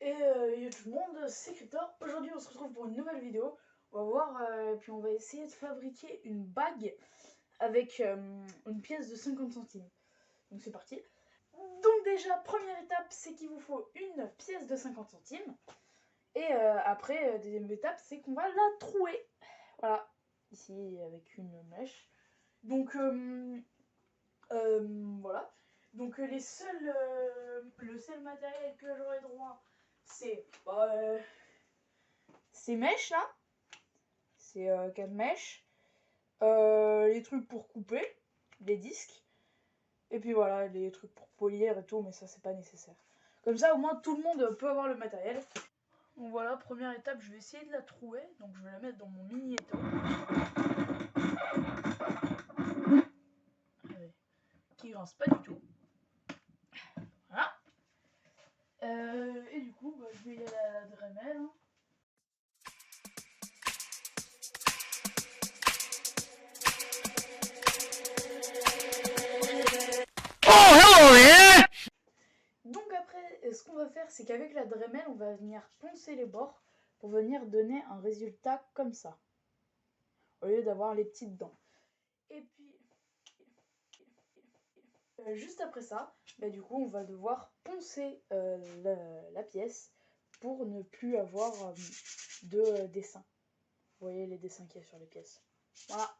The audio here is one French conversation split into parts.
Yo tout le monde, c'est Cryptor. Aujourd'hui on se retrouve pour une nouvelle vidéo. On va voir, puis on va essayer de fabriquer une bague avec une pièce de 50 centimes. Donc c'est parti. Donc déjà, première étape, c'est qu'il vous faut une pièce de 50 centimes. Et après, deuxième étape, c'est qu'on va la trouer. Voilà, ici avec une mèche. Donc voilà. Donc le seul matériel que j'aurai droit, c'est ces mèches là, c'est 4 mèches, les trucs pour couper, les disques, et puis voilà, les trucs pour polir et tout, mais ça c'est pas nécessaire. Comme ça au moins tout le monde peut avoir le matériel. Donc voilà, première étape, je vais essayer de la trouer, donc je vais la mettre dans mon mini étau. Qui grince pas du tout. Voilà. Et du coup, je vais y aller à la Dremel. Hein. Donc après, ce qu'on va faire, c'est qu'avec la Dremel, on va venir poncer les bords pour venir donner un résultat comme ça, au lieu d'avoir les petites dents. Et puis, juste après ça, du coup, on va devoir poncer la pièce pour ne plus avoir de dessin. Vous voyez les dessins qu'il y a sur les pièces. Voilà.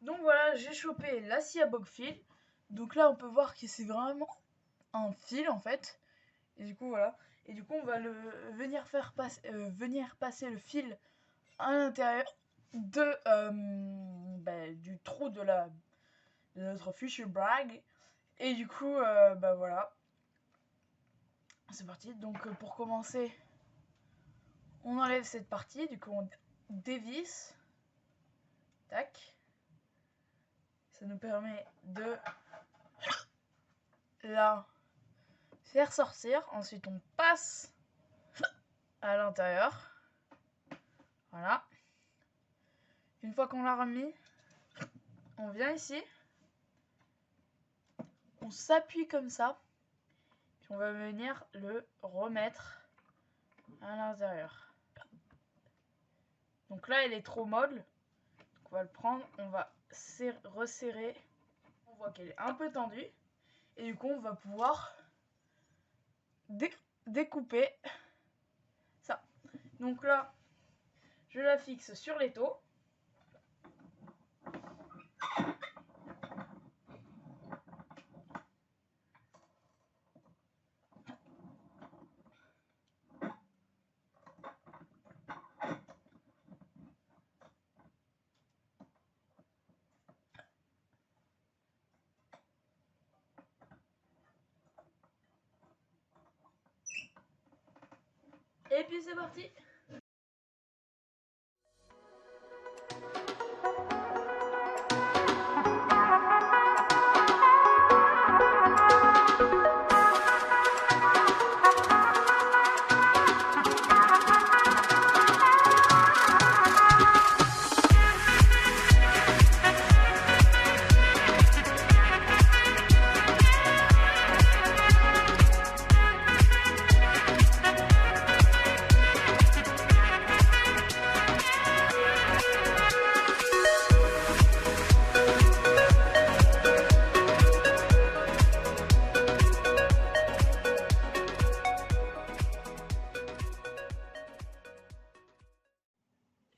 Donc voilà, j'ai chopé la scie à bob fil. Donc là, on peut voir que c'est vraiment un fil en fait. Et du coup, voilà. Et du coup, on va venir passer le fil à l'intérieur du trou de notre fichu brag. Et du coup, voilà. C'est parti. Donc pour commencer, on enlève cette partie. Du coup, on dévisse. Tac. Ça nous permet de la faire sortir. Ensuite, on passe à l'intérieur. Voilà. Une fois qu'on l'a remis, on vient ici. On s'appuie comme ça. Puis on va venir le remettre à l'intérieur. Donc là, elle est trop molle. Donc on va le prendre. On va resserrer. On voit qu'elle est un peu tendue. Et du coup, on va pouvoir découper ça. Donc là, je la fixe sur l'étau. Et puis c'est parti.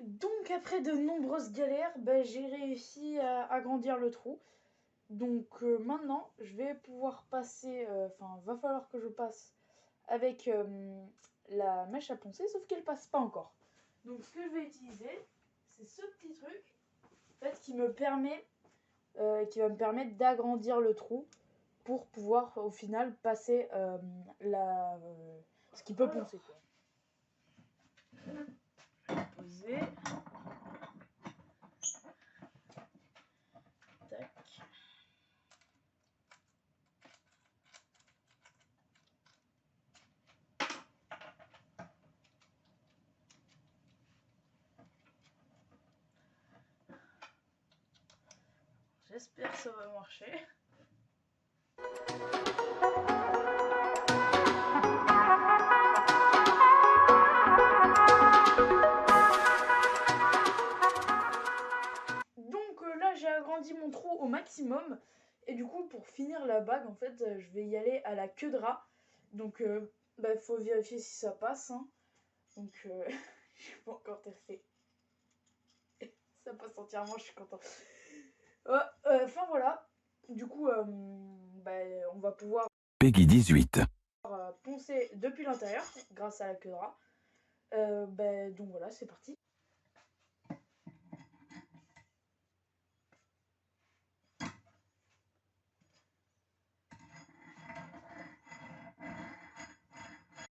Donc après de nombreuses galères, j'ai réussi à agrandir le trou. Donc maintenant, je vais pouvoir passer, va falloir que je passe avec la mèche à poncer, sauf qu'elle passe pas encore. Donc ce que je vais utiliser, c'est ce petit truc, en fait, qui va me permettre d'agrandir le trou pour pouvoir au final passer ce qui peut poncer, quoi. Poser. j'espère que ça va marcher. Donc là j'ai agrandi mon trou au maximum. Et du coup pour finir la bague en fait je vais y aller à la queue de rat. Donc faut vérifier si ça passe. Hein. Donc je vais pas encore tester. Ça passe entièrement, je suis contente. Enfin voilà. Du coup on va pouvoir Peggy 18. poncer depuis l'intérieur grâce à la queue de rat. Donc voilà, c'est parti.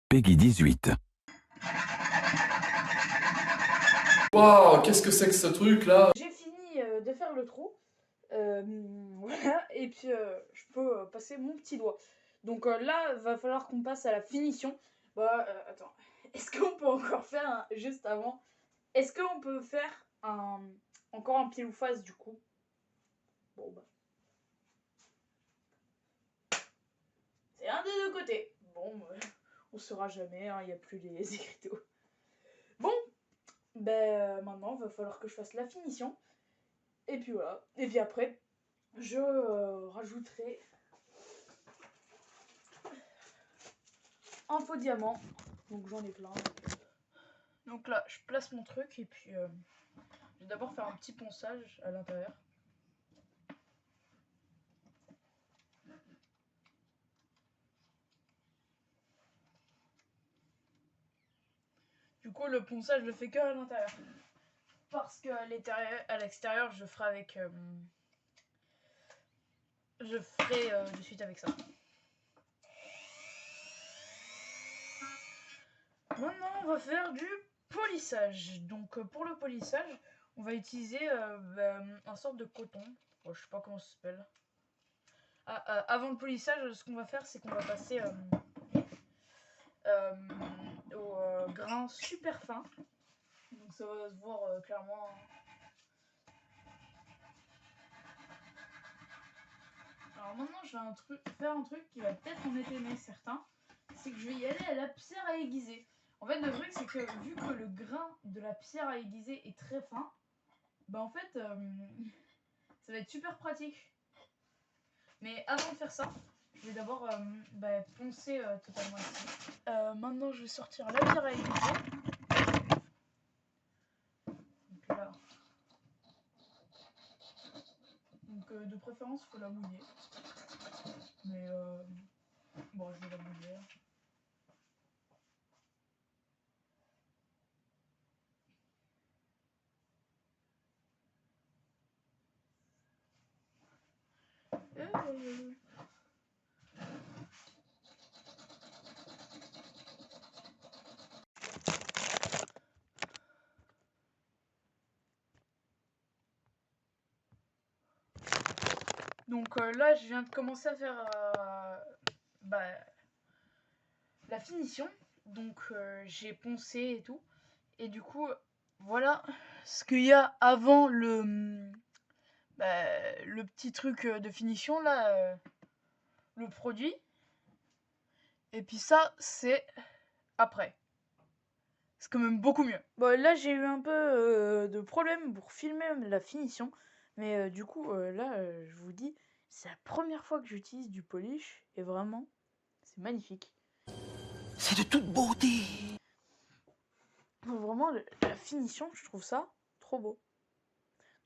Peggy 18. Waouh, qu'est-ce que c'est que ce truc là? J'ai fini de faire le trou. Voilà, et puis je peux passer mon petit doigt. Donc là, va falloir qu'on passe à la finition. Attends, est-ce qu'on peut encore faire juste avant? Est-ce qu'on peut faire encore un pile ou face du coup? Bon bah. C'est un des deux côtés. Bon, on saura jamais, il n'y a plus les écriteaux. Bon, maintenant, va falloir que je fasse la finition. Et puis voilà. Et puis après, je rajouterai un faux diamant. Donc j'en ai plein. Donc là, je place mon truc et puis je vais d'abord faire un petit ponçage à l'intérieur. Du coup, le ponçage, je le fais que à l'intérieur. Parce qu'à l'extérieur, je ferai avec... je ferai de suite avec ça. Maintenant, on va faire du polissage. Donc pour le polissage, on va utiliser un sorte de coton. Je sais pas comment ça s'appelle. Avant le polissage, ce qu'on va faire, c'est qu'on va passer au grain super fin. Donc ça va se voir clairement. Alors maintenant, je vais faire un truc qui va peut-être en étonner certains. C'est que je vais y aller à la pierre à aiguiser. En fait, le truc, c'est que vu que le grain de la pierre à aiguiser est très fin, en fait, ça va être super pratique. Mais avant de faire ça, je vais d'abord poncer totalement ici. Maintenant, je vais sortir la pierre à aiguiser. Donc là. Donc de préférence, il faut la mouiller. Mais bon, je vais la mouiller. Donc là, je viens de commencer à faire la finition. Donc j'ai poncé et tout. Et du coup, voilà ce qu'il y a avant le petit truc de finition là, le produit. Et puis ça, c'est après. C'est quand même beaucoup mieux. Bon, là, j'ai eu un peu de problème pour filmer la finition. Mais du coup, là, je vous dis, c'est la première fois que j'utilise du polish. Et vraiment, c'est magnifique. C'est de toute beauté. Vraiment, la finition, je trouve ça trop beau.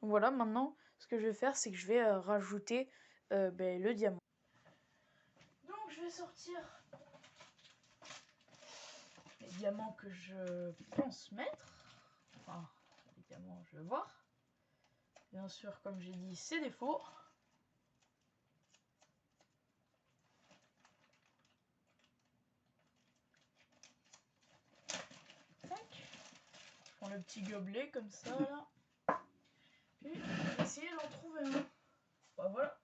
Donc voilà, maintenant, ce que je vais faire, c'est que je vais rajouter le diamant. Donc, je vais sortir les diamants que je pense mettre. Enfin, les diamants, je vais voir. Bien sûr, comme j'ai dit, c'est des faux. Je prends le petit gobelet comme ça, là. Puis, je vais essayer d'en trouver un. Voilà.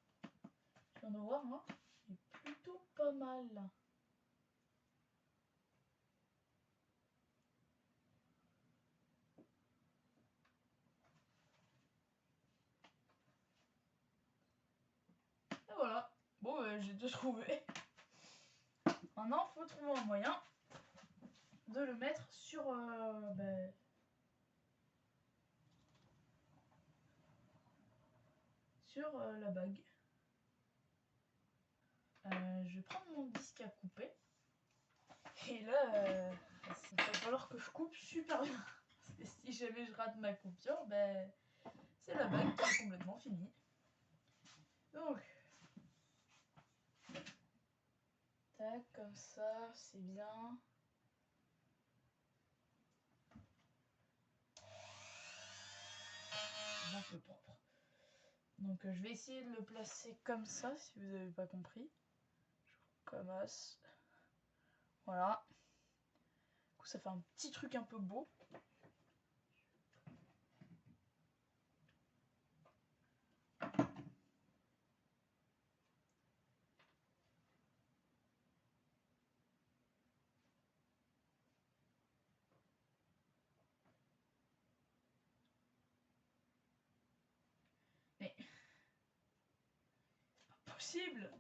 Je viens de voir, hein. Il est plutôt pas mal, là. j'ai tout trouvé. Maintenant, faut trouver un moyen de le mettre sur la bague. Je vais prendre mon disque à couper. Et là, il va falloir que je coupe super bien. Et si jamais je rate ma coupure, c'est la bague qui est complètement finie. Donc, tac, comme ça, c'est bien. Un peu propre. Donc je vais essayer de le placer comme ça, si vous n'avez pas compris. Je commence. Voilà. Du coup, ça fait un petit truc un peu beau. Mais c'est pas possible.